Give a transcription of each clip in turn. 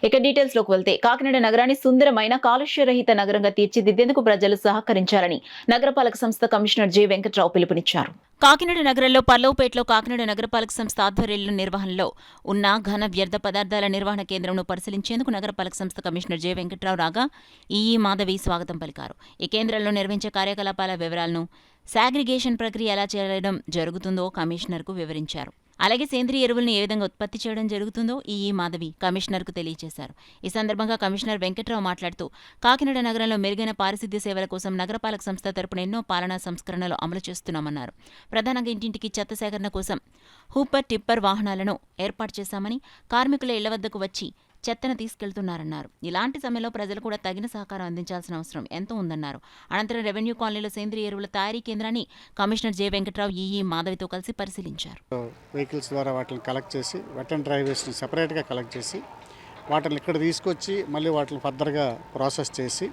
ఇక డీటెయిల్స్ లోకి వెళ్తే కాకినాడ నగరాన్ని సుందరమైన కాలుష్యరహిత నగరంగా తీర్చిదిద్దేందుకు ప్రజలు సహకరించాలని నగరపాలక సంస్థ కమిషనర్ జె వెంకట్రావు పిలుపునిచ్చారు. కాకినాడ నగరంలో పల్లవుపేటలో కాకినాడ నగరపాలక సంస్థ ఆధ్వర్యంలో నిర్వహణలో ఉన్న ఘన వ్యర్థ పదార్థాల నిర్వహణ కేంద్రంను పరిశీలించేందుకు నగరపాలక సంస్థ కమిషనర్ జె వెంకట్రావు రాగా ఈఈ మాధవి స్వాగతం పలికారు. ఈ కేంద్రంలో నిర్వహించే కార్యకలాపాల వివరాలను, సాగ్రిగేషన్ ప్రక్రియ ఎలా చేయడం జరుగుతుందో కమిషనర్కు వివరించారు. అలాగే సేంద్రియ ఎరువులను ఏ విధంగా ఉత్పత్తి చేయడం జరుగుతుందో ఈఈ మాధవి కమిషనర్కు తెలియజేశారు. ఈ సందర్భంగా కమిషనర్ వెంకట్రావు మాట్లాడుతూ కాకినాడ నగరంలో మెరుగైన పారిశుద్ధ్య సేవల కోసం నగరపాలక సంస్థ తరపున ఎన్నో పాలనా సంస్కరణలు అమలు చేస్తున్నామన్నారు. ప్రధానంగా ఇంటింటికి చెత్త సేకరణ కోసం హూపర్, టిప్పర్ వాహనాలను ఏర్పాటు చేశామని, కార్మికుల ఇళ్ల వద్దకు వచ్చి చెత్తను తీసుకెళ్తున్నారన్నారు. ఇలాంటి సమయంలో ప్రజలు కూడా తగిన సహకారం అందించాల్సిన అవసరం ఎంతో ఉందన్నారు. అనంతరం రెవెన్యూ కాలనీలో సేంద్రియ ఎరువుల తయారీ కేంద్రాన్ని కమిషనర్ జె వెంకట్రావు ఈఈ మాధవితో కలిసి పరిశీలించారు. వెహికల్స్ ద్వారా వాటిని కలెక్ట్ చేసి వెట్ అండ్ డ్రై వేస్ట్ని సెపరేట్గా కలెక్ట్ చేసి వాటిని ఇక్కడ తీసుకొచ్చి మళ్ళీ వాటిని ఫర్దర్గా ప్రాసెస్ చేసి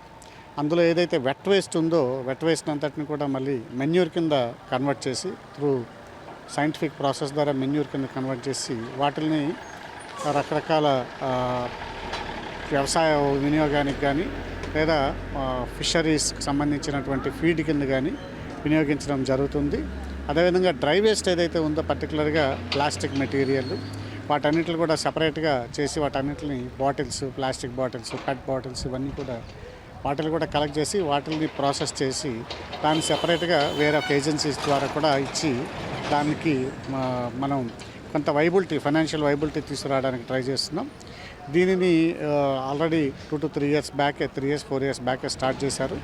అందులో ఏదైతే వెట్ వేస్ట్ ఉందో వెట్ వేస్ట్ అంతటిని కూడా మళ్ళీ మెన్యూర్ కింద కన్వర్ట్ చేసి త్రూ సైంటిఫిక్ ప్రాసెస్ ద్వారా మెన్యూర్ కింద కన్వర్ట్ చేసి వాటిని రకరకాల వ్యవసాయ వినియోగానికి కానీ లేదా ఫిషరీస్కి సంబంధించినటువంటి ఫీడ్ కింద కానీ వినియోగించడం జరుగుతుంది. అదేవిధంగా డ్రై వేస్ట్ ఏదైతే ఉందో పర్టికులర్గా ప్లాస్టిక్ మెటీరియల్ వాటన్నిటిని కూడా సపరేట్గా చేసి వాటన్నిటిని బాటిల్స్, ప్లాస్టిక్ బాటిల్స్, పెట్ బాటిల్స్ ఇవన్నీ కూడా వాటిని కూడా కలెక్ట్ చేసి వాటిని ప్రాసెస్ చేసి దాన్ని సెపరేట్గా వేరే ఏజెన్సీస్ ద్వారా కూడా ఇచ్చి దానికి మనం కొంత ఫైనాన్షియల్ వైబిలిటీ తీసుకురావడానికి ట్రై చేస్తున్నాం. దీనిని already 2 to 3 years back, 3 years 4 years back start చేశారు.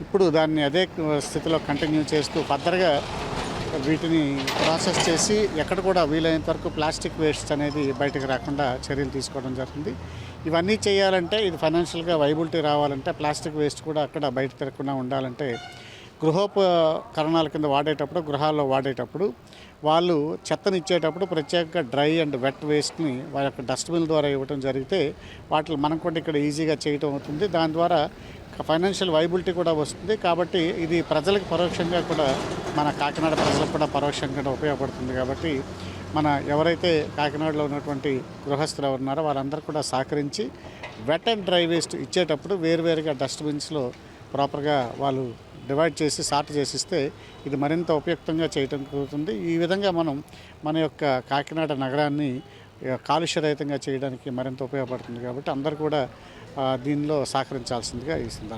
ఇప్పుడు దాన్ని అదే స్థితిలో కంటిన్యూ చేస్తూ ఫర్దర్గా వీటిని ప్రాసెస్ చేసి ఎక్కడ కూడా వీలైనంత వరకు ప్లాస్టిక్ వేస్ట్ అనేది బయటకు రాకుండా చర్యలు తీసుకోవడం జరుగుతుంది. ఇవన్నీ చేయాలంటే ఇది ఫైనాన్షియల్గా వైబిలిటీ రావాలంటే ప్లాస్టిక్ వేస్ట్ కూడా అక్కడ బయట తిరగకుండా ఉండాలంటే గృహోపకరణాల కింద గృహాల్లో వాడేటప్పుడు వాళ్ళు చెత్తని ఇచ్చేటప్పుడు ప్రత్యేకంగా డ్రై అండ్ వెట్ వేస్ట్ని వాళ్ళ యొక్క డస్ట్బిన్ ద్వారా ఇవ్వడం జరిగితే వాటిని మనం కూడా ఇక్కడ ఈజీగా చేయటం అవుతుంది. దాని ద్వారా ఫైనాన్షియల్ వైబిలిటీ కూడా వస్తుంది. కాబట్టి ఇది ప్రజలకు పరోక్షంగా కూడా మన కాకినాడ ప్రజలకు కూడా పరోక్షంగా ఉపయోగపడుతుంది. కాబట్టి మన ఎవరైతే కాకినాడలో ఉన్నటువంటి గృహస్థులు ఉన్నారో వాళ్ళందరూ కూడా సహకరించి వెట్ అండ్ డ్రై వేస్ట్ ఇచ్చేటప్పుడు వేరువేరుగా డస్ట్బిన్స్లో ప్రాపర్గా వాళ్ళు డివైడ్ చేసి సార్ట్ చేసిస్తే ఇది మరింత ఉపయుక్తంగా చేయటం కుదురుతుంది. ఈ విధంగా మనం మన యొక్క కాకినాడ నగరాన్ని కాలుష్యరహితంగా చేయడానికి మరింత ఉపయోగపడుతుంది. కాబట్టి అందరూ కూడా దీనిలో సహకరించాల్సిందిగా ఈ సందర్భంగా